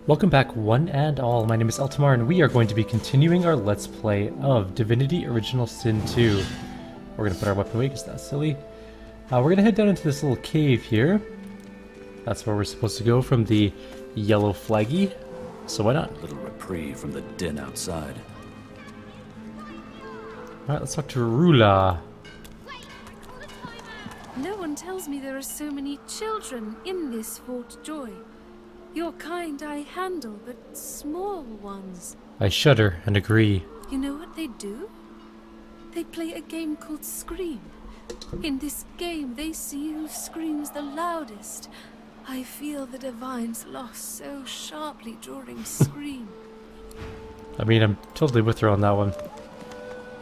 Welcome back one and all, my name is Eltimar and we are going to be continuing our Let's Play of Divinity Original Sin 2. We're going to put our weapon away because that's silly. We're going to head down into this little cave here. That's where we're supposed to go from the yellow flaggy, so why not? A little reprieve from the din outside. Alright, let's talk to Rula. No one tells me there are so many children in this Fort Joy. Your kind I handle, but small ones. I shudder and agree. You know what they do? They play a game called Scream. In this game, they see who screams the loudest. I feel the Divine's loss so sharply during Scream. I mean, I'm totally with her on that one.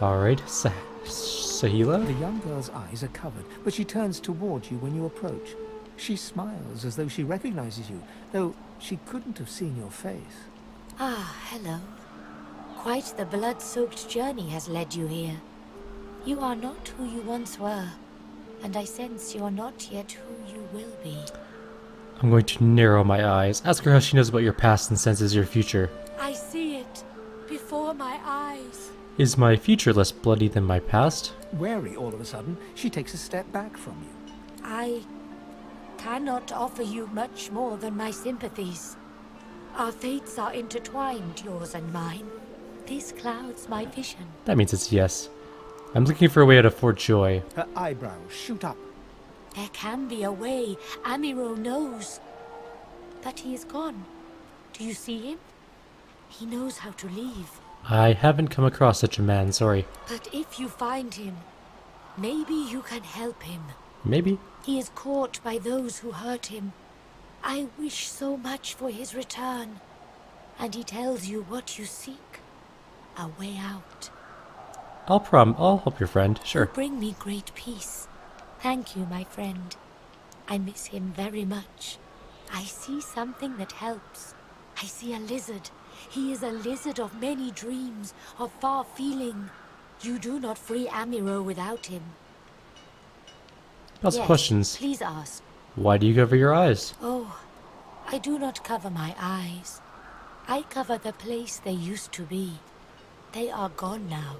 Alright, Sahila? The young girl's eyes are covered, but she turns toward you when you approach. She smiles as though she recognizes you, though she couldn't have seen your face. Ah, hello. Quite the blood-soaked journey has led you here. You are not who you once were, and I sense you're not yet who you will be. I'm going to narrow my eyes. Ask her how she knows about your past and senses your future. I see it before my eyes. Is my future less bloody than my past? Wary all of a sudden, she takes a step back from you. I cannot offer you much more than my sympathies. Our fates are intertwined, yours and mine. This clouds my vision. That means it's yes. I'm looking for a way out of Fort Joy. Her eyebrows shoot up. There can be a way, Amiro knows. But he is gone. Do you see him? He knows how to leave. I haven't come across such a man, sorry. But if you find him, maybe you can help him. Maybe. He is caught by those who hurt him. I wish so much for his return. And he tells you what you seek. A way out. I'll help your friend, sure. You bring me great peace. Thank you, my friend. I miss him very much. I see something that helps. I see a lizard. He is a lizard of many dreams, of far feeling. You do not free Amiro without him. Lots of Yes, questions. Please ask. Why do you cover your eyes? Oh, I do not cover my eyes. I cover the place they used to be. They are gone now,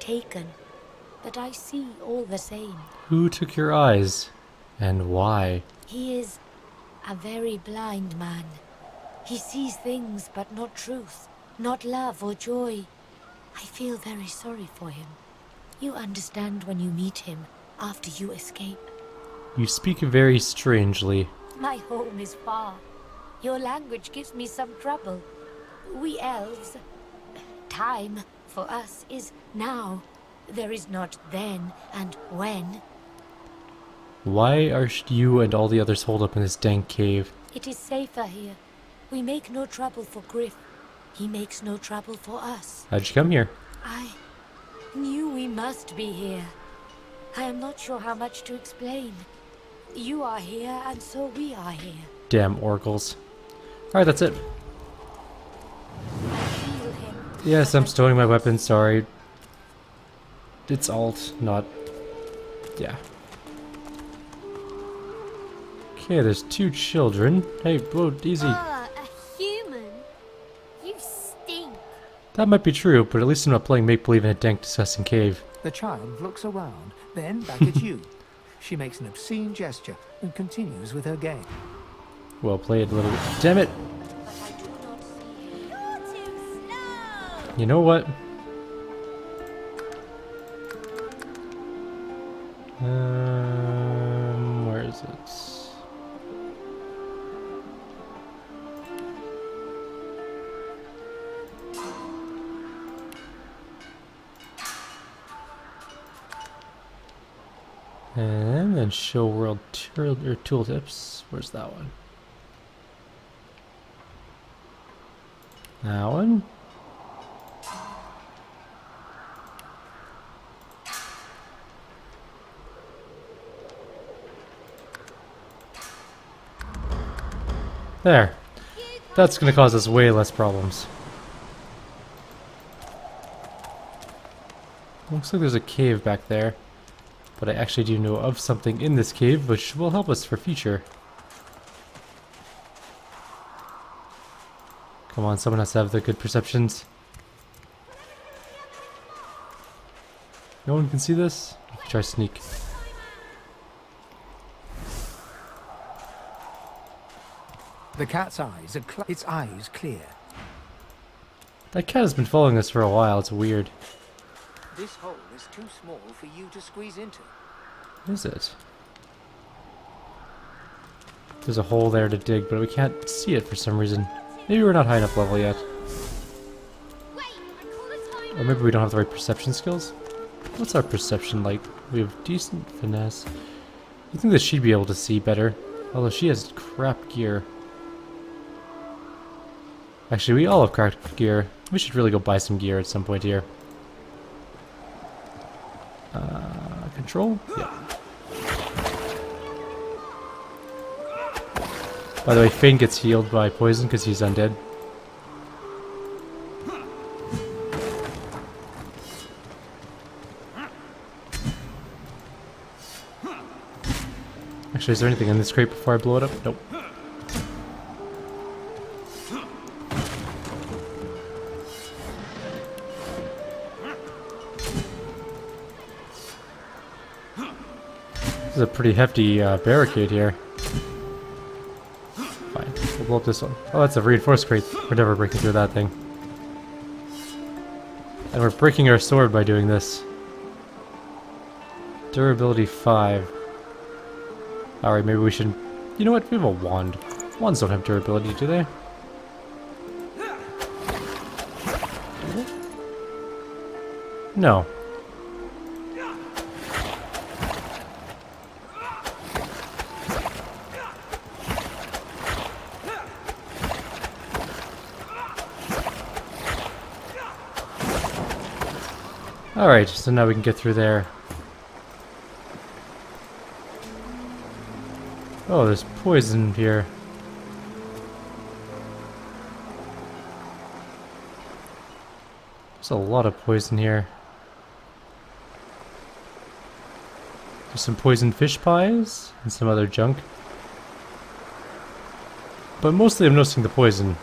taken. But I see all the same. Who took your eyes? And why? He is a very blind man. He sees things but not truth, not love or joy. I feel very sorry for him. You understand when you meet him, after you escape. You speak very strangely. My home is far. Your language gives me some trouble. We elves... Time, for us, is now. There is not then and when. Why are you and all the others holed up in this dank cave? It is safer here. We make no trouble for Griff. He makes no trouble for us. How'd you come here? I knew we must be here. I am not sure how much to explain. You are here, and so we are here. Damn oracles. Alright, that's it. I feel him. Yes, but I'm I storing my cannot weapon, see. sorry. It's alt, not... yeah. Okay, there's two children. Hey, whoa, easy. Ah, a human? You stink. That might be true, but at least I'm not playing make-believe in a dank, disgusting cave. The child looks around, then back at you. She makes an obscene gesture and continues with her game. Well played, little... damn it! But I do not see him. You're too slow. You know what? Where is it? And then show world tooltips. Where's that one? That one. There. That's gonna cause us way less problems. Looks like there's a cave back there. But I actually do know of something in this cave which will help us for future. Come on, someone has to have the good perceptions. No one can see this? Try sneak. The cat's eyes are its eyes clear. That cat has been following us for a while. It's weird. This hole is too small for you to squeeze into. Is it? There's a hole there to dig, but we can't see it for some reason. Maybe we're not high enough level yet. Or maybe we don't have the right perception skills? What's our perception like? We have decent finesse. I think that she'd be able to see better. Although she has crap gear. Actually, we all have crap gear. We should really go buy some gear at some point here. Control? Yeah. By the way, Fane gets healed by poison because he's undead. Actually, is there anything in this crate before I blow it up? Nope. This is a pretty hefty barricade here. Fine, we'll blow up this one. Oh, that's a reinforced crate. We're never breaking through that thing. And we're breaking our sword by doing this. Durability 5. Alright, maybe we should... You know what? We have a wand. Wands don't have durability, do they? No. Alright, so now we can get through there. Oh, there's poison here. There's a lot of poison here. There's some poisoned fish pies and some other junk. But mostly I'm noticing the poison.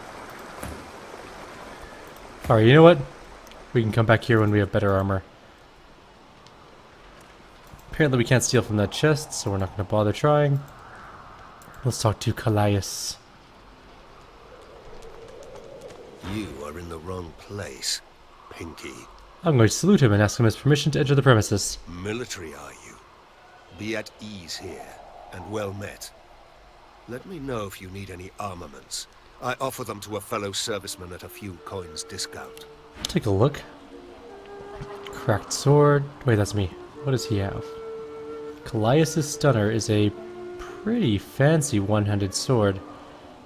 Alright, you know what? We can come back here when we have better armor. Apparently we can't steal from that chest, so we're not going to bother trying. Let's talk to Callias. You are in the wrong place, Pinky. I'm going to salute him and ask him his permission to enter the premises. Military, are you? Be at ease here, and well met. Let me know if you need any armaments. I offer them to a fellow serviceman at a few coins discount. Take a look. Cracked sword. Wait, that's me. What does he have? Callias' stunner is a pretty fancy one-handed sword,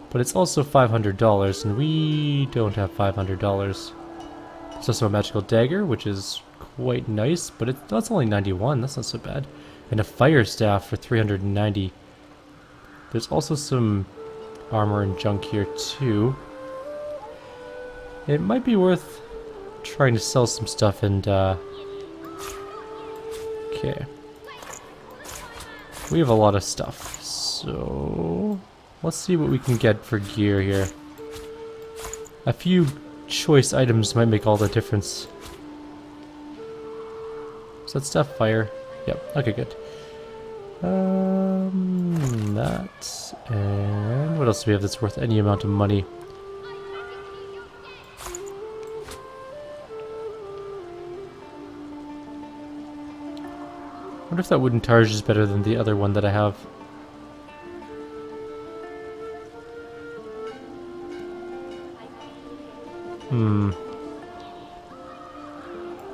but it's also $500, and we don't have $500. There's also a magical dagger, which is quite nice, but that's only 91. That's not so bad. And a fire staff for 390. There's also some armor and junk here too. It might be worth trying to sell some stuff and okay. We have a lot of stuff, so let's see what we can get for gear here. A few choice items might make all the difference. Is that stuff fire? Yep, okay, good. That, and what else do we have that's worth any amount of money? I wonder if that wooden targe is better than the other one that I have.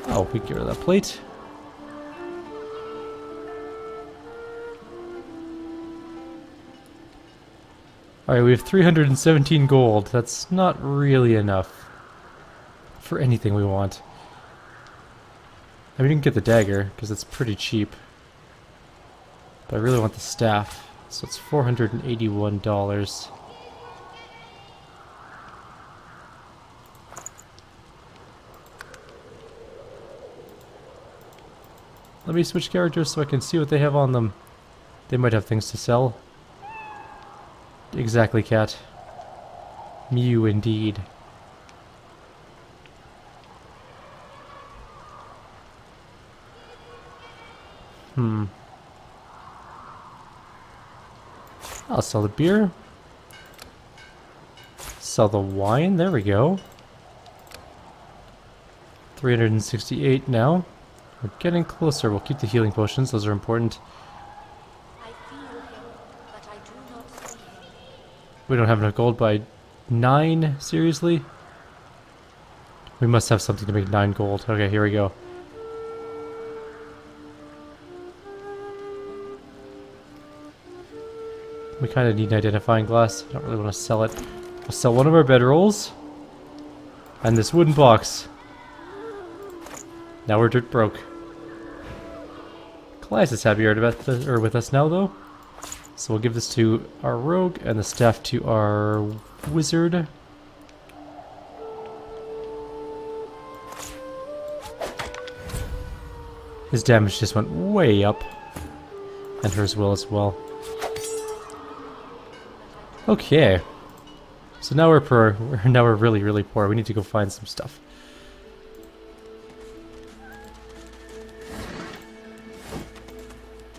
Oh, we can get rid of that plate. Alright, we have 317 gold. That's not really enough for anything we want. I mean, we can get the dagger, because it's pretty cheap. But I really want the staff, so it's $481. Let me switch characters so I can see what they have on them. They might have things to sell. Exactly, cat. Mew, indeed. I'll sell the beer. Sell the wine. There we go. 368 now. We're getting closer. We'll keep the healing potions. Those are important. I feel him, but I do not see him. We don't have enough gold by 9? Seriously? We must have something to make 9 gold. Okay, here we go. We kind of need an identifying glass. I don't really want to sell it. We'll sell one of our bedrolls. And this wooden box. Now we're dirt broke. Class is happier with us now, though. So we'll give this to our rogue and the staff to our wizard. His damage just went way up. And hers will as well. Okay. So now we're poor. Now we're really, really poor. We need to go find some stuff.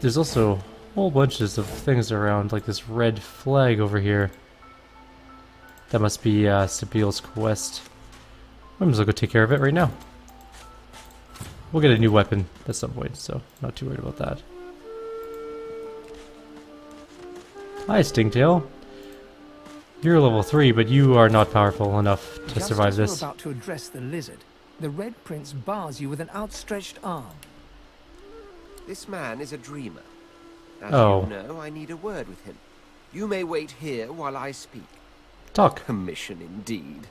There's also whole bunches of things around, like this red flag over here. That must be Sabiel's quest. I might as well go take care of it right now. We'll get a new weapon at some point, so not too worried about that. Hi, Stingtail. You're level 3, but you are not powerful enough to survive this. Just as you're about to address the lizard, the Red Prince bars you with an outstretched arm. This man is a dreamer. As Oh. you know, I need a word with him. You may wait here while I speak. Talk. Commission indeed.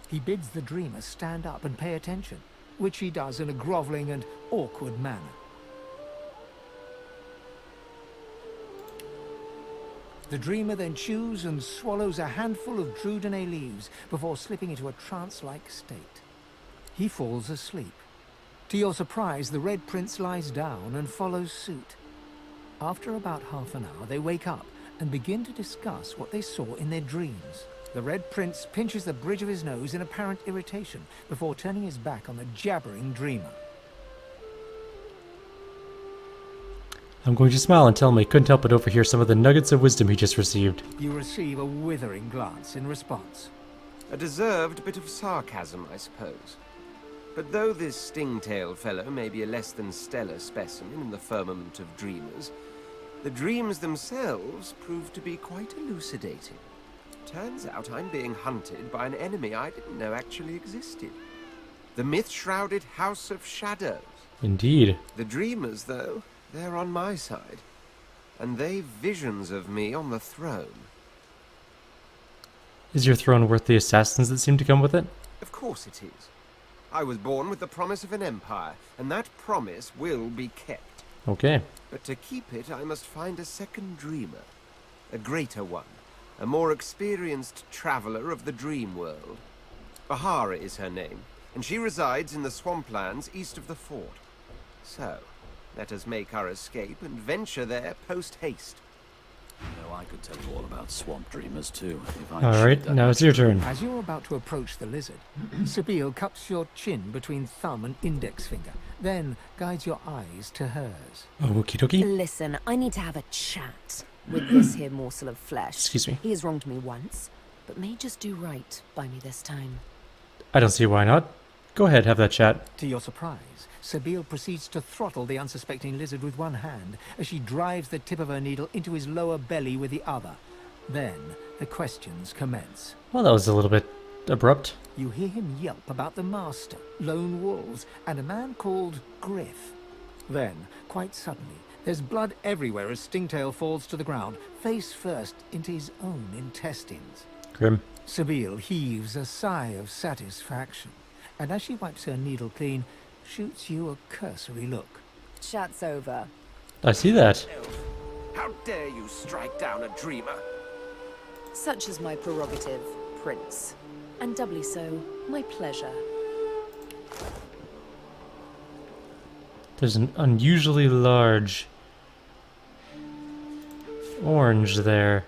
He bids the dreamer stand up and pay attention, which he does in a groveling and awkward manner. The dreamer then chews and swallows a handful of Drudene leaves before slipping into a trance-like state. He falls asleep. To your surprise, the Red Prince lies down and follows suit. After about half an hour, they wake up and begin to discuss what they saw in their dreams. The Red Prince pinches the bridge of his nose in apparent irritation before turning his back on the jabbering dreamer. I'm going to smile and tell him I couldn't help but overhear some of the nuggets of wisdom he just received. You receive a withering glance in response. A deserved bit of sarcasm, I suppose. But though this stingtail fellow may be a less than stellar specimen in the firmament of dreamers, the dreams themselves prove to be quite elucidating. Turns out I'm being hunted by an enemy I didn't know actually existed. The myth-shrouded House of Shadows. Indeed. The dreamers, though, they're on my side. And they've visions of me on the throne. Is your throne worth the assassins that seem to come with it? Of course it is. I was born with the promise of an empire, and that promise will be kept. Okay. But to keep it, I must find a second dreamer. A greater one. A more experienced traveler of the dream world. Bahara is her name, and she resides in the swamplands east of the fort. So, let us make our escape and venture there post-haste. You know, I could tell you all about swamp dreamers too, if I Alright, now it's your turn. As you're about to approach the lizard, Sabiel cups your chin between thumb and index finger, then guides your eyes to hers. Okie dokie. Listen, I need to have a chat with this here morsel of flesh. Excuse me. He has wronged me once, but may just do right by me this time. I don't see why not. Go ahead, have that chat. To your surprise, Sabiel proceeds to throttle the unsuspecting lizard with one hand as she drives the tip of her needle into his lower belly with the other. Then, the questions commence. Well, that was a little bit abrupt. You hear him yelp about the master, lone wolves, and a man called Griff. Then, quite suddenly, there's blood everywhere as Stingtail falls to the ground, face first into his own intestines. Grim. Sabiel heaves a sigh of satisfaction, and as she wipes her needle clean, shoots you a cursory look. Chat's over. I see that. How dare you strike down a dreamer? Such is my prerogative, Prince. And doubly so, my pleasure. There's an unusually large orange there.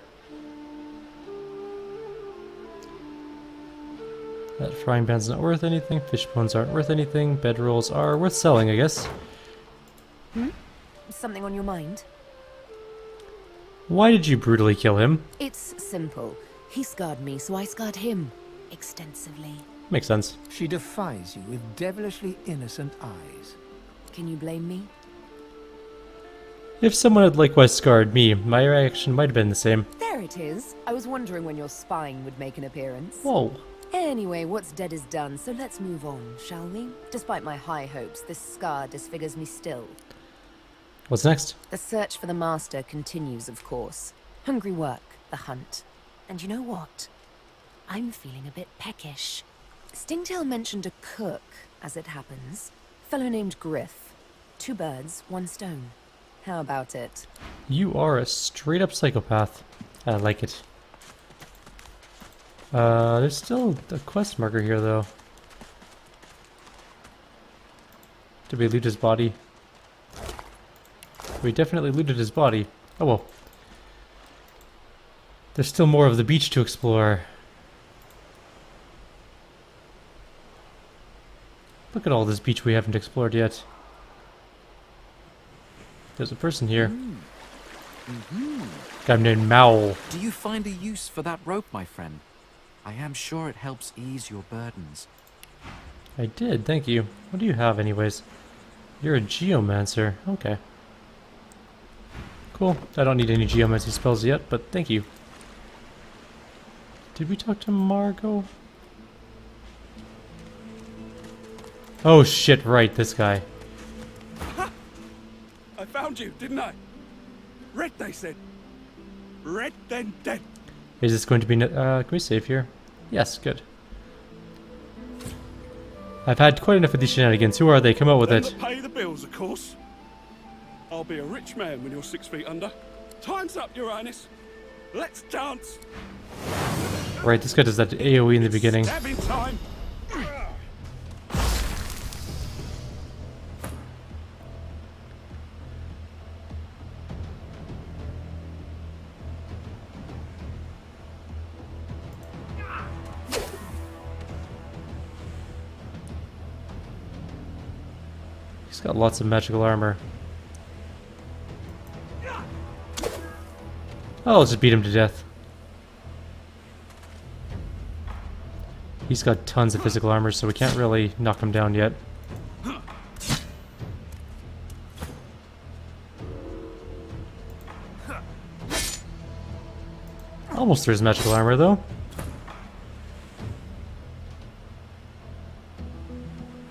That frying pan's not worth anything. Fish bones aren't worth anything. Bedrolls are worth selling, I guess. something on your mind? Why did you brutally kill him? It's simple. He scarred me, so I scarred him. Extensively. Makes sense. She defies you with devilishly innocent eyes. Can you blame me? If someone had likewise scarred me, my reaction might have been the same. There it is. I was wondering when your spine would make an appearance. Whoa. Anyway, what's dead is done, so let's move on, shall we? Despite my high hopes, this scar disfigures me still. What's next? The search for the master continues, of course. Hungry work, the hunt. And you know what? I'm feeling a bit peckish. Stingtail mentioned a cook, as it happens. Fellow named Griff. 2 birds, 1 stone. How about it? You are a straight up psychopath. I like it. There's still a quest marker here though. Did we loot his body? We definitely looted his body. Oh well. There's still more of the beach to explore. Look at all this beach we haven't explored yet. There's a person here. Guy named Maul. Do you find a use for that rope, my friend? I am sure it helps ease your burdens. I did, thank you. What do you have anyways? You're a geomancer. Okay. Cool. I don't need any geomancy spells yet, but thank you. Did we talk to Margot? Oh shit, right, this guy. I found you, didn't I? Red, they said. Red, then dead. Is this going to be... can we save here? Yes, good. I've had quite enough of these shenanigans. Who are they? Come out with it. Pay the bills, of course. I'll be a rich man when you're 6 feet under. Time's up, Your Highness. Let's dance. Right, this guy does that AoE in the beginning. Stabbing time. He's got lots of magical armor. Oh, I'll just beat him to death. He's got tons of physical armor, so we can't really knock him down yet. Almost through his magical armor, though.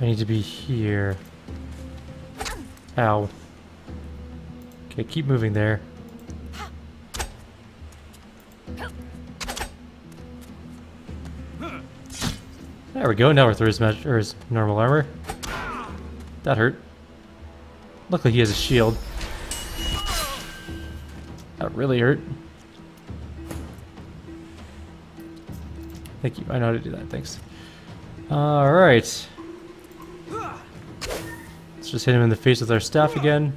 I need to be here. Ow. Okay, keep moving there. There we go, now we're through his normal armor. That hurt. Luckily he has a shield. That really hurt. Thank you, I know how to do that, thanks. Alright. Let's just hit him in the face with our staff again.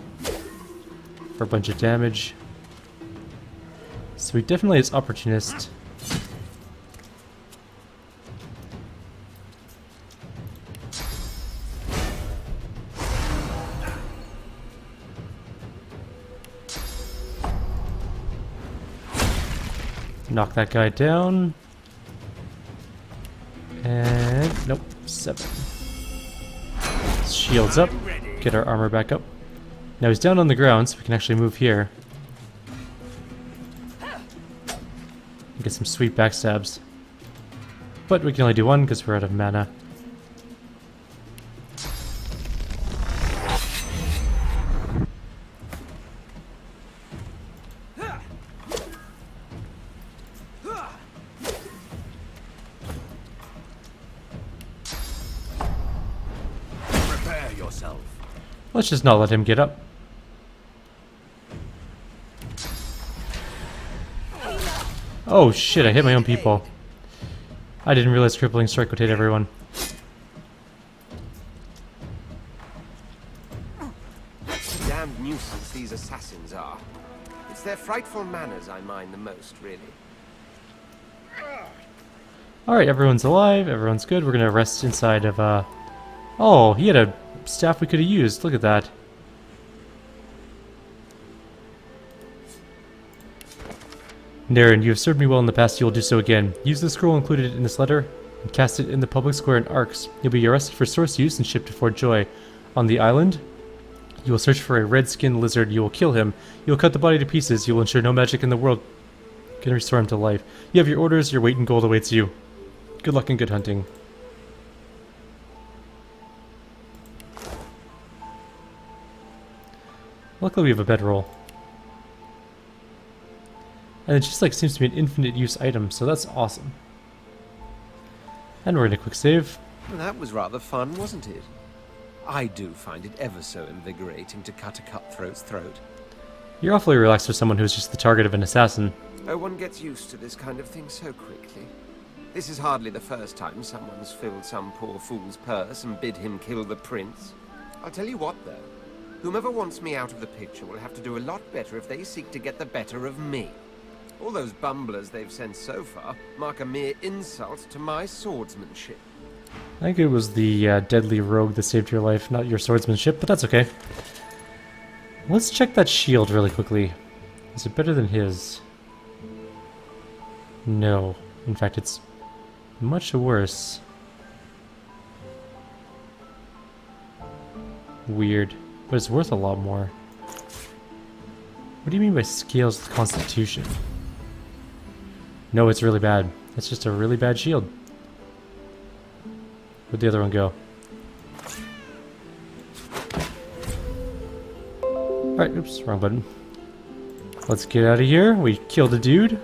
For a bunch of damage. So he definitely is opportunist. Knock that guy down. And nope, 7. Shields up. Get our armor back up. Now he's down on the ground, so we can actually move here. Get some sweet backstabs. But we can only do one because we're out of mana. Prepare yourself. Let's just not let him get up. Oh shit, I hit my own people. I didn't realize crippling strike would hit everyone. Damned nuisance these assassins are. It's their frightful manners I mind the most, really. Alright, everyone's alive, everyone's good. We're gonna rest inside of, Oh, he had a staff we could have used. Look at that. Naren, you have served me well in the past, you will do so again. Use the scroll included in this letter and cast it in the public square in Arcs. You'll be arrested for source use and shipped to Fort Joy. On the island, you will search for a red-skinned lizard. You will kill him. You will cut the body to pieces. You will ensure no magic in the world can restore him to life. You have your orders. Your weight in gold awaits you. Good luck and good hunting. Luckily we have a bedroll. And it just like seems to be an infinite use item, so that's awesome. And we're in a quick save. Well, that was rather fun, wasn't it? I do find it ever so invigorating to cut a cutthroat's throat. You're awfully relaxed for someone who's just the target of an assassin. Oh, one gets used to this kind of thing so quickly. This is hardly the first time someone's filled some poor fool's purse and bid him kill the prince. I'll tell you what, though. Whomever wants me out of the picture will have to do a lot better if they seek to get the better of me. All those bumblers they've sent so far mark a mere insult to my swordsmanship. I think it was the deadly rogue that saved your life, not your swordsmanship, but that's okay. Let's check that shield really quickly. Is it better than his? No. In fact, it's much worse. Weird. But it's worth a lot more. What do you mean by scales with constitution? No, it's really bad. It's just a really bad shield. Where'd the other one go? Alright, oops, wrong button. Let's get out of here. We killed a dude.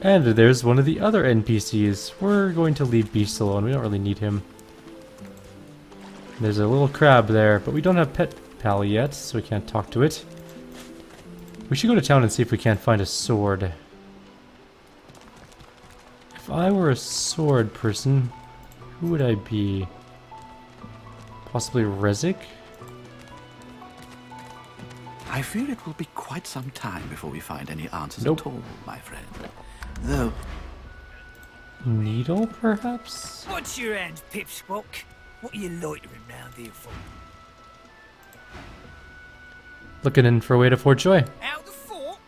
And there's one of the other NPCs. We're going to leave Beast alone. We don't really need him. There's a little crab there, but we don't have Pet Pal yet, so we can't talk to it. We should go to town and see if we can't find a sword. If I were a sword person, who would I be? Possibly Rezik? I fear it will be quite some time before we find any answers Nope. at all, my friend. Though... Needle, perhaps? What's your end, Pipsqueak? What are you loitering round here for? Looking in for a way to Fort Joy. Out the fort?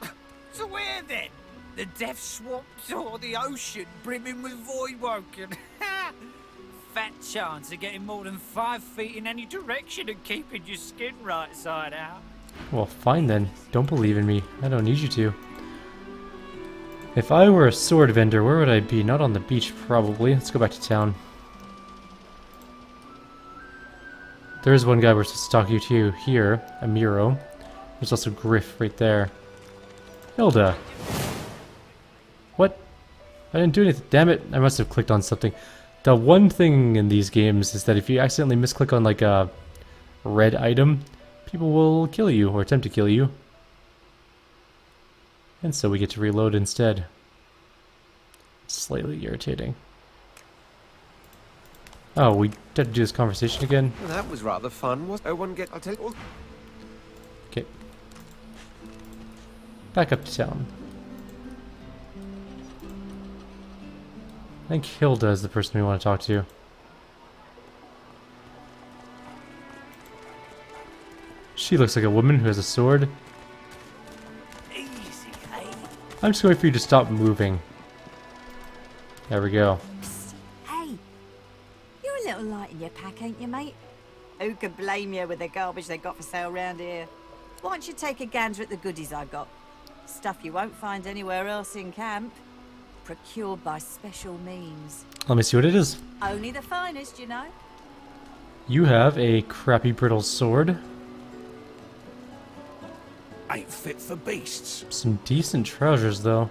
To where then? The death swamps or the ocean brimming with voidwoken? Fat chance of getting more than 5 feet in any direction and keeping your skin right side out. Well, fine then. Don't believe in me. I don't need you to. If I were a sword vendor, where would I be? Not on the beach, probably. Let's go back to town. There is one guy we're supposed to talk you to here, Amiro. There's also Griff right there. Hilda. What? I didn't do anything. Damn it. I must have clicked on something. The one thing in these games is that if you accidentally misclick on like a red item, people will kill you or attempt to kill you. And so we get to reload instead. Slightly irritating. Oh, we have to do this conversation again? Well, that was rather fun, was Oh, one get... I'll tell you... Okay. Back up to town. I think Hilda is the person we want to talk to. She looks like a woman who has a sword. Easy, hey? I'm just waiting for you to stop moving. There we go. Hey, you're a little light in your pack, ain't you, mate? Who could blame you with the garbage they got for sale round here? Why don't you take a gander at the goodies I got? Stuff you won't find anywhere else in camp. Procured by special means. Let me see what it is. Only the finest, you know. You have a crappy brittle sword. Ain't fit for beasts. Some decent trousers, though.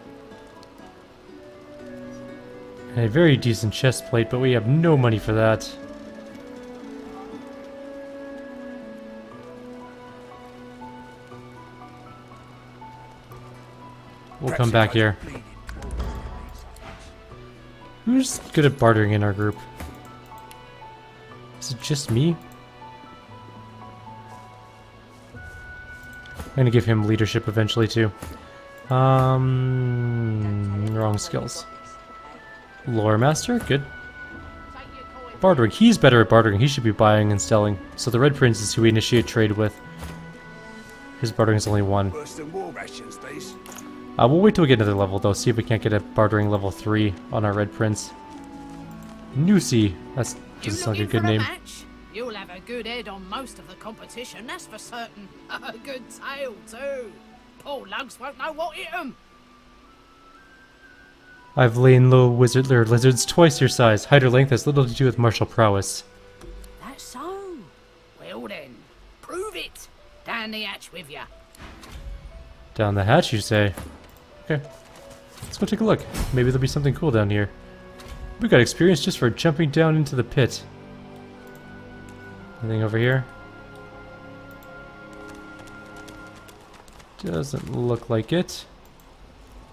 And a very decent chest plate, but we have no money for that. We'll come back here. Who's good at bartering in our group? Is it just me? I'm gonna give him leadership eventually too. Wrong skills. Lore master, good. Bartering, he's better at bartering. He should be buying and selling. So the Red Prince is who we initiate trade with. His bartering is only 1. Worse than war rations, these. We'll wait till we get another level though, see if we can't get a bartering level 3 on our Red Prince. Nusi. That doesn't sound like a good name. You'll have a good head on most of the competition, that's for certain. A good tail, too. Poor lugs won't know what hit 'em. I've lain low lizards twice your size. Height or length has little to do with martial prowess. That's so. Well then, prove it. Down the hatch with ya. Down the hatch, you say? Okay. Let's go take a look. Maybe there'll be something cool down here. We got experience just for jumping down into the pit. Anything over here? Doesn't look like it.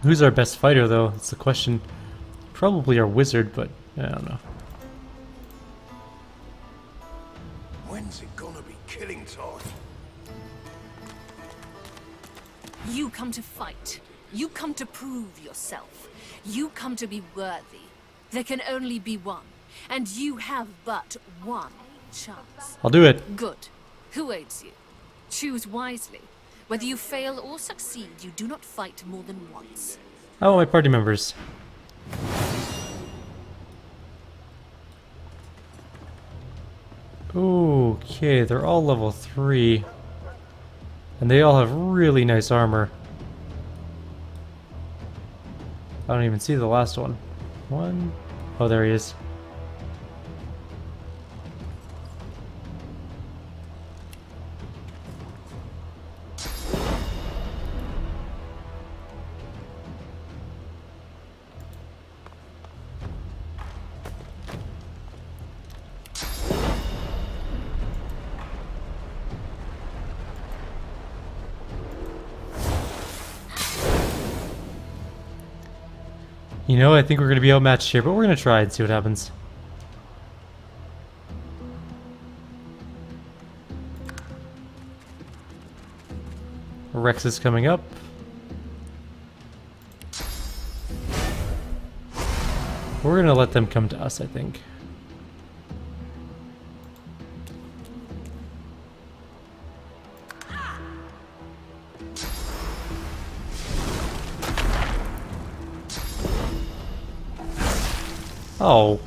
Who's our best fighter, though? That's the question. Probably our wizard, but I don't know. When's it gonna be killing time? You come to fight. You come to prove yourself. You come to be worthy. There can only be one, and you have but one chance. I'll do it. Good. Who aids you? Choose wisely. Whether you fail or succeed, you do not fight more than once. Oh, my party members. Okay, they're all level 3. And they all have really nice armor. I don't even see the last one. Oh, there he is. You know, I think we're going to be outmatched here, but we're going to try and see what happens. Rex is coming up. We're going to let them come to us, I think. Oh.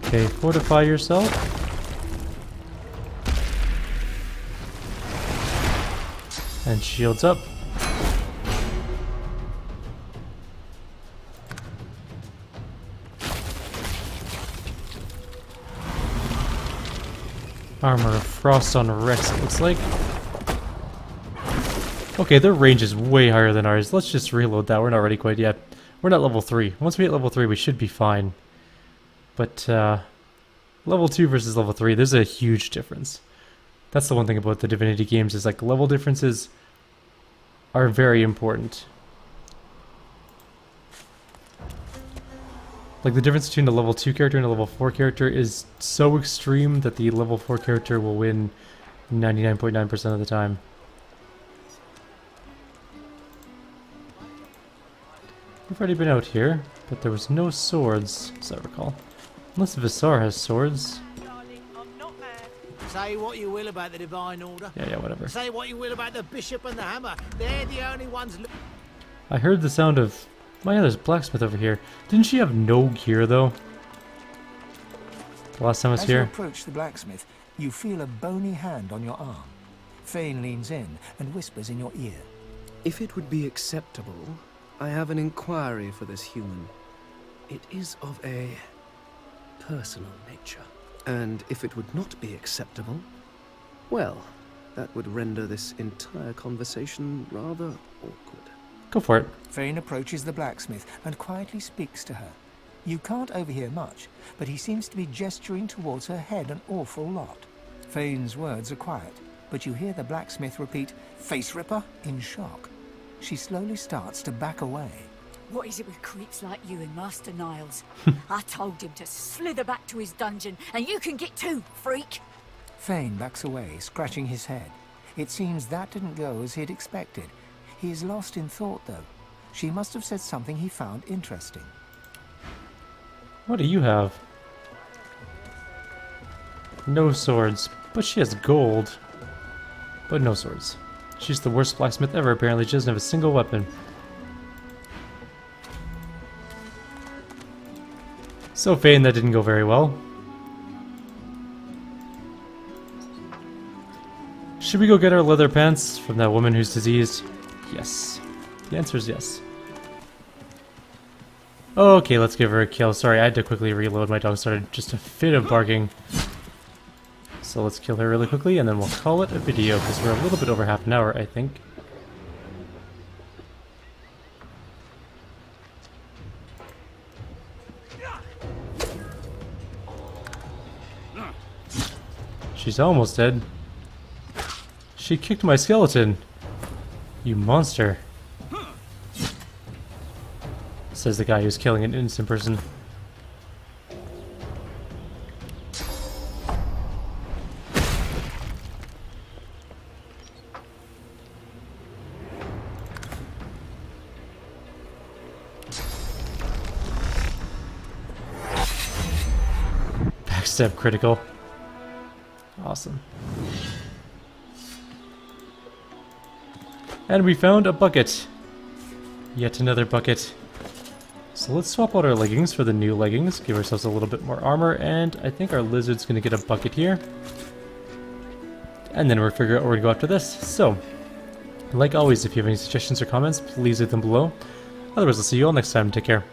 Okay, fortify yourself. And shields up. Armor of Frost on Rex, it looks like. Okay, their range is way higher than ours. Let's just reload that. We're not ready quite yet. We're not level 3. Once we hit level 3, we should be fine. But, level 2 versus level 3, there's a huge difference. That's the one thing about the Divinity games, is like level differences are very important. Like the difference between a level 2 character and a level 4 character is so extreme that the level 4 character will win 99.9% of the time. We've already been out here, but there was no swords, as I recall. Unless Visar has swords. Say what you will about the Divine Order. Yeah, whatever. Say what you will about the Bishop and the Hammer. They're the only ones... I heard the sound of... Oh yeah, there's a blacksmith over here. Didn't she have no gear, though? The last time I was here. As you approach the blacksmith, you feel a bony hand on your arm. Fane leans in and whispers in your ear. If it would be acceptable, I have an inquiry for this human. It is of a personal nature. And if it would not be acceptable, well, that would render this entire conversation rather awkward. Go for it. Fane approaches the blacksmith and quietly speaks to her. You can't overhear much, but he seems to be gesturing towards her head an awful lot. Fane's words are quiet, but you hear the blacksmith repeat, "Face ripper," in shock. She slowly starts to back away. What is it with creeps like you and Master Niles? I told him to slither back to his dungeon, and you can get too, freak! Fane backs away, scratching his head. It seems that didn't go as he'd expected. He is lost in thought, though. She must have said something he found interesting. What do you have? No swords. But she has gold. But no swords. She's the worst blacksmith ever, apparently. She doesn't have a single weapon. So Fane, that didn't go very well. Should we go get our leather pants from that woman who's diseased? Yes. The answer is yes. Okay, let's give her a kill. Sorry, I had to quickly reload. My dog started just a fit of barking. So let's kill her really quickly, and then we'll call it a video, because we're a little bit over half an hour, I think. She's almost dead. She kicked my skeleton. You monster. Says the guy who's killing an innocent person. Backstab critical. Awesome. And we found a bucket. Yet another bucket. So let's swap out our leggings for the new leggings. Give ourselves a little bit more armor. And I think our lizard's going to get a bucket here. And then we'll figure out where to go after this. So, like always, if you have any suggestions or comments, please leave them below. Otherwise, I'll see you all next time. Take care.